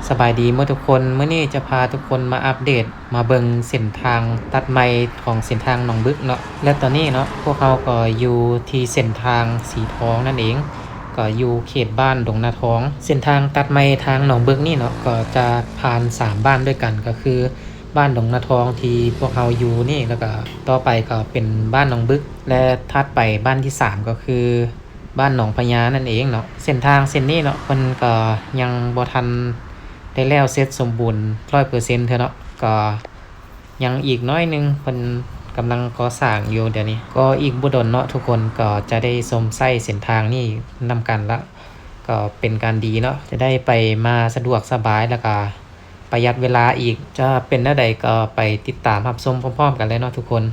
สบายดีเมื่อทุกคนเมื่อนี้จะพาทุกคนมาอัปเดตมาเบิงเส้นทางตัดใหม่ของเส้นทางหนองบึกเนาะและตอนนี้เนาะพวกเขาก็อยู่ที่เส้นทางสีทองนั่นเองก็อยู่เขตบ้านดงนาทองเส้นทางตัดใหม่ทางหนองบึกนี่เนาะก็จะผ่าน3บ้านด้วยกันก็คือบ้านดงนาทองที่พวกเขาอยู่นี่แล้วก็ต่อไปก็เป็นบ้านหนองบึกและถัดไปบ้านที่3ก็คือบ้านหนองพญานั่นเองเนาะเส้นทางเส้นนี้เนาะมันก็ยังบ่ทันได้แล้วเสร็จสมบูรณ์100%เท่าเนาะก็ยังอีกน้อยนึงเพิ่นกำลังก่อสร้างอยู่เดี๋ยวนี้ก็อีกบ่ดนเนาะทุกคนก็จะได้ชมไส้เส้นทางนี้นำกันละก็เป็นการดีเนาะจะได้ไปมาสะดวกสบายแล้วก็ประหยัดเวลาอีกจะเป็นแนวใดก็ไปติดตามรับชมพร้อมๆกันเลยเนาะทุกคน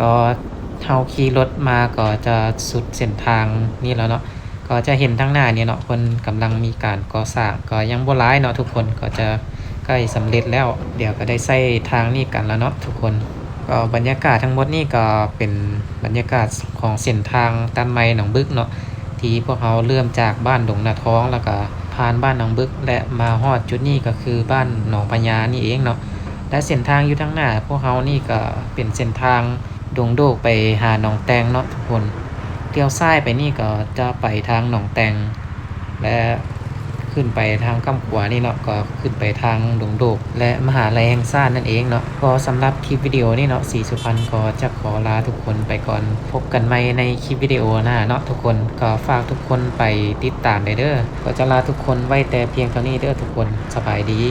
ก็เฮาขี่รถมาก็จะสุดเส้นทางนี้แล้วเนาะก็จะเห็นทางหน้านี่เนาะเพิ่นกำลังมีการก่อสร้างก็ยังบ่หลายเนาะทุกคนก็จะใกล้สำเร็จแล้ว เดี๋ยวก็ได้ใช้ทางนี้กันแล้วเนาะทุกคนก็บรรยากาศทั้งหมดนี่ก็เป็นบรรยากาศของเส้นทางตันไม้หนองบึกเนาะที่พวกเราเริ่มจากบ้านดงนาท้องแล้วก็ผ่านบ้านหนองบึกและมาฮอดจุดนี้ก็คือบ้านหนองพญานี่เองเนาะและเส้นทางอยู่ทางหน้าพวกเรานี่ก็เป็นเส้นทางดงโดกไปหาหนองแตงเนาะทุกคนเลี้ยวซ้ายไปนี่ก็จะไปทางหนองแตงและขึ้นไปทางกำขวานี่เนาะก็ขึ้นไปทางดงโดกและมหาลัยแห่งชาตินั่นเองเนาะก็สำหรับคลิปวิดีโอนี่เนาะสีสุพรรณก็จะขอลาทุกคนไปก่อนพบกันใหม่ในคลิปวิดีโอหน้าเนาะทุกคนก็ฝากทุกคนไปติดตามได้เด้อก็จะลาทุกคนไว้แต่เพียงเท่านี้เด้อทุกคนสบายดี